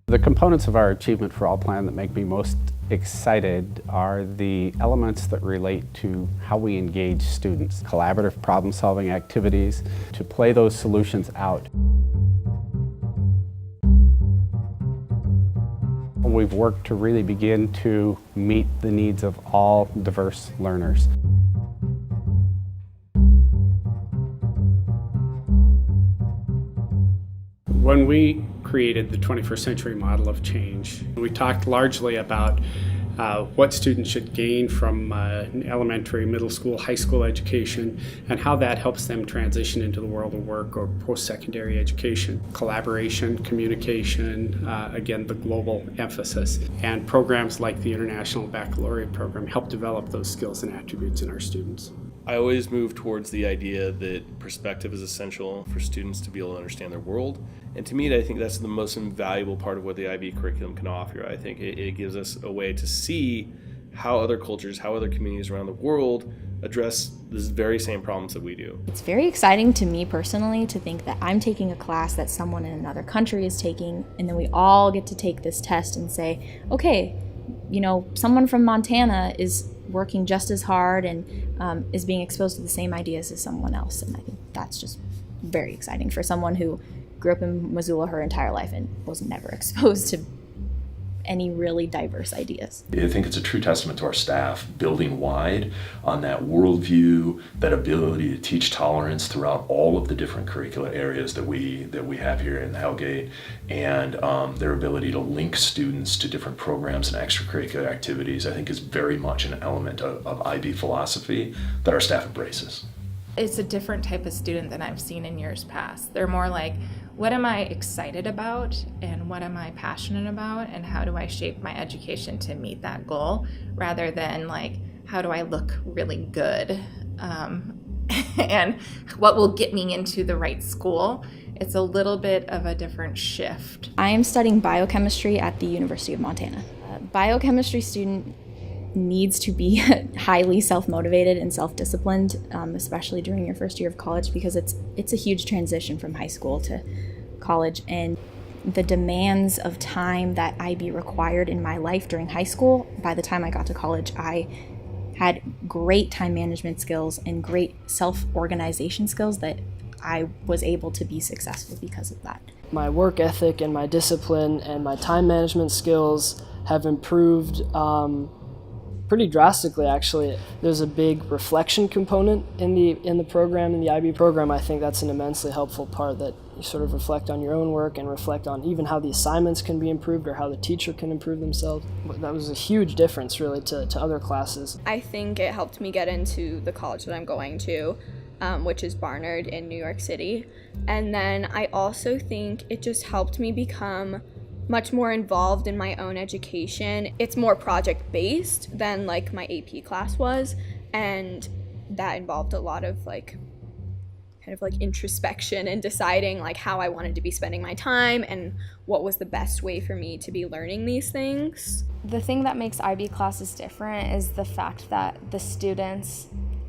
The components of our Achievement for All plan that make me most excited are the elements that relate to how we engage students, collaborative problem-solving activities, to play those solutions out. We've worked to really begin to meet the needs of all diverse learners. When we created the 21st century model of change, we talked largely about what students should gain from elementary, middle school, high school education, and how that helps them transition into the world of work or post-secondary education. Collaboration, communication, again, the global emphasis. And programs like the International Baccalaureate program help develop those skills and attributes in our students. I always move towards the idea that perspective is essential for students to be able to understand their world. And to me, I think that's the most invaluable part of what the IB curriculum can offer. I think it gives us a way to see how other cultures, how other communities around the world address this very same problems that we do. It's very exciting to me personally to think that I'm taking a class that someone in another country is taking, and then we all get to take this test and say, okay, you know, someone from Montana is working just as hard and is being exposed to the same ideas as someone else. And I think that's just very exciting for someone who grew up in Missoula her entire life and was never exposed to any really diverse ideas. I think it's a true testament to our staff building wide on that worldview, that ability to teach tolerance throughout all of the different curricular areas that we have here in Hellgate, and their ability to link students to different programs and extracurricular activities, I think is very much an element of IB philosophy that our staff embraces. It's a different type of student than I've seen in years past. They're more like, what am I excited about and what am I passionate about and how do I shape my education to meet that goal, rather than like, how do I look really good and what will get me into the right school. It's a little bit of a different shift. I am studying biochemistry at the University of Montana. A biochemistry student needs to be highly self-motivated and self-disciplined, especially during your first year of college, because it's a huge transition from high school to college, and the demands of time that IB required in my life during high school, by the time I got to college, I had great time management skills and great self-organization skills that I was able to be successful because of that. My work ethic and my discipline and my time management skills have improved pretty drastically, actually. There's a big reflection component in the program, in the IB program. I think that's an immensely helpful part, that you sort of reflect on your own work and reflect on even how the assignments can be improved or how the teacher can improve themselves. That was a huge difference, really, to other classes. I think it helped me get into the college that I'm going to, which is Barnard in New York City. And then I also think it just helped me become much more involved in my own education. It's more project-based than like my AP class was, and that involved a lot of kind of introspection and deciding like how I wanted to be spending my time and what was the best way for me to be learning these things. The thing that makes IB classes different is the fact that the students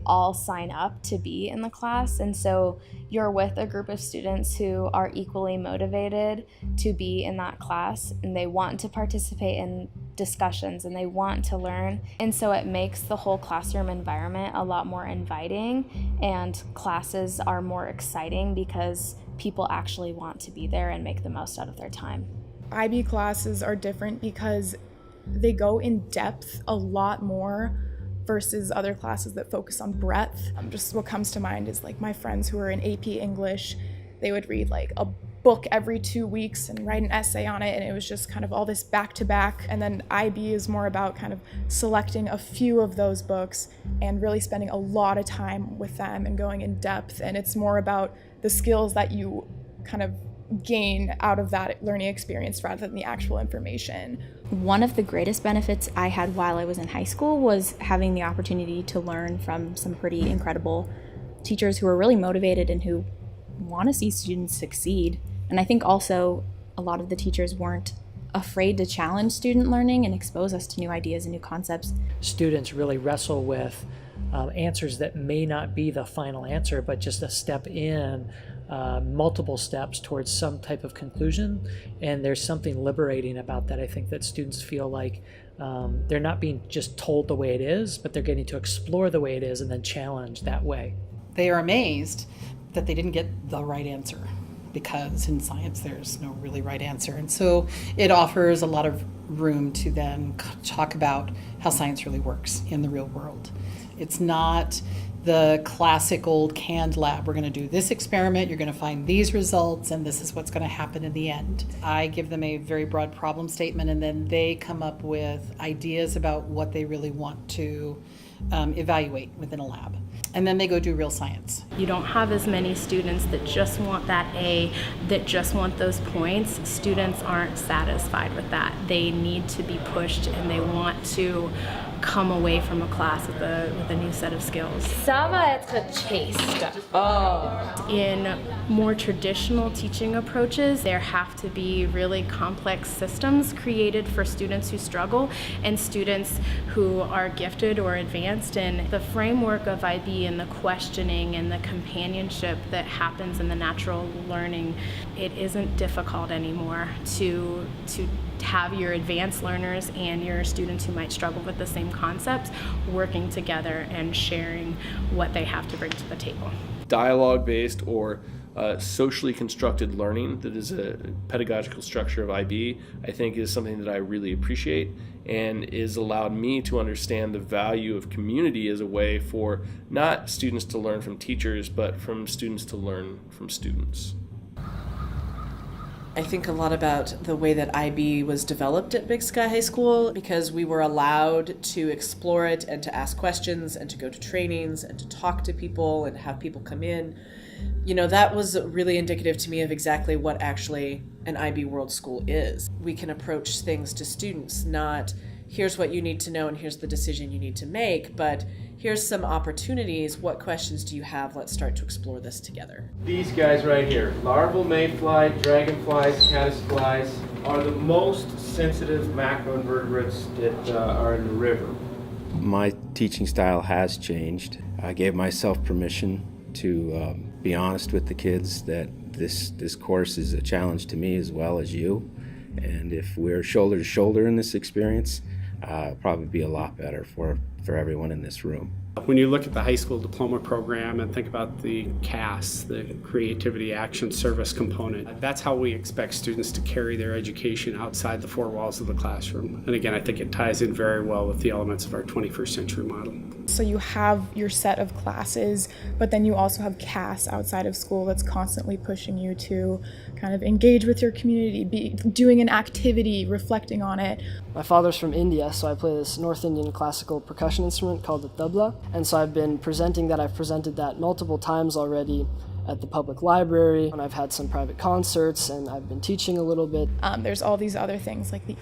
all sign up to be in the class, and so you're with a group of students who are equally motivated to be in that class, and they want to participate in discussions and they want to learn, and so it makes the whole classroom environment a lot more inviting, and classes are more exciting because people actually want to be there and make the most out of their time. IB classes are different because they go in depth a lot more versus other classes that focus on breadth. Just what comes to mind is like my friends who are in AP English, they would read like a book every 2 weeks and write an essay on it, and it was just kind of all this back to back. And then IB is more about kind of selecting a few of those books and really spending a lot of time with them and going in depth, and it's more about the skills that you kind of gain out of that learning experience rather than the actual information. One of the greatest benefits I had while I was in high school was having the opportunity to learn from some pretty incredible teachers who are really motivated and who want to see students succeed. And I think also a lot of the teachers weren't afraid to challenge student learning and expose us to new ideas and new concepts. Students really wrestle with answers that may not be the final answer, but just a step in multiple steps towards some type of conclusion, and there's something liberating about that. I think that students feel like they're not being just told the way it is, but they're getting to explore the way it is and then challenge that way. They are amazed that they didn't get the right answer, because in science there's no really right answer. And so it offers a lot of room to then talk about how science really works in the real world. It's not the classic old canned lab. We're going to do this experiment, you're going to find these results, and this is what's going to happen in the end. I give them a very broad problem statement, and then they come up with ideas about what they really want to evaluate within a lab. And then they go do real science. You don't have as many students that just want that A, that just want those points. Students aren't satisfied with that. They need to be pushed, and they want to come away from a class with a new set of skills. Ça va être chaste. In more traditional teaching approaches, there have to be really complex systems created for students who struggle and students who are gifted or advanced. And the framework of IB and the questioning and the companionship that happens in the natural learning, it isn't difficult anymore to have your advanced learners and your students who might struggle with the same concepts working together and sharing what they have to bring to the table. Dialogue-based or socially constructed learning that is a pedagogical structure of IB, I think is something that I really appreciate and is allowed me to understand the value of community as a way for not students to learn from teachers, but from students to learn from students. I think a lot about the way that IB was developed at Big Sky High School, because we were allowed to explore it and to ask questions and to go to trainings and to talk to people and have people come in. You know, that was really indicative to me of exactly what actually an IB World School is. We can approach things to students, not here's what you need to know and here's the decision you need to make, but here's some opportunities. What questions do you have? Let's start to explore this together. These guys right here, larval mayfly, dragonflies, caddisflies, are the most sensitive macroinvertebrates that are in the river. My teaching style has changed. I gave myself permission to be honest with the kids that this course is a challenge to me as well as you. And if we're shoulder to shoulder in this experience, it'll probably be a lot better for everyone in this room. When you look at the high school diploma program and think about the CAS, the Creativity Action Service component, that's how we expect students to carry their education outside the four walls of the classroom. And again, I think it ties in very well with the elements of our 21st century model. So you have your set of classes, but then you also have CAS outside of school that's constantly pushing you to kind of engage with your community, be doing an activity, reflecting on it. My father's from India, so I play this North Indian classical percussion instrument called the tabla, and so I've been presenting that. I've presented that multiple times already at the public library, and I've had some private concerts, and I've been teaching a little bit. There's all these other things like the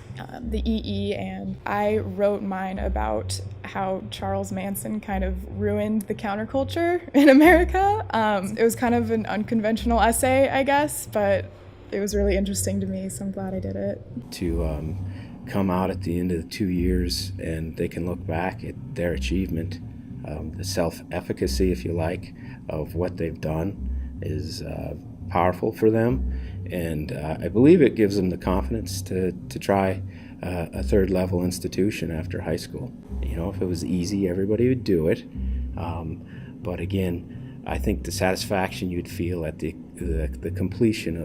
EE, and I wrote mine about how Charles Manson kind of ruined the counterculture in America. It was kind of an unconventional essay, I guess, but it was really interesting to me, so I'm glad I did it. To come out at the end of the 2 years and they can look back at their achievement, the self-efficacy, if you like, of what they've done is powerful for them, and I believe it gives them the confidence to try a third level institution after high school. You know, if it was easy, everybody would do it, but again, I think the satisfaction you'd feel at the completion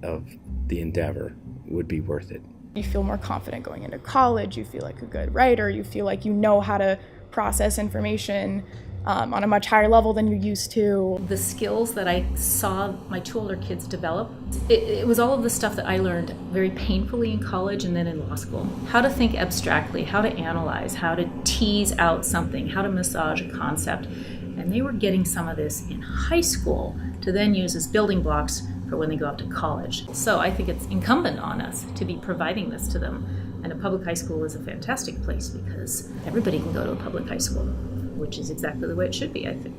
of the endeavor would be worth it. You feel more confident going into college, you feel like a good writer, you feel like you know how to process information on a much higher level than you're used to. The skills that I saw my two older kids develop, it was all of the stuff that I learned very painfully in college and then in law school. How to think abstractly, how to analyze, how to tease out something, how to massage a concept. And they were getting some of this in high school to then use as building blocks for when they go off to college. So I think it's incumbent on us to be providing this to them. And a public high school is a fantastic place because everybody can go to a public high school, which is exactly the way it should be, I think.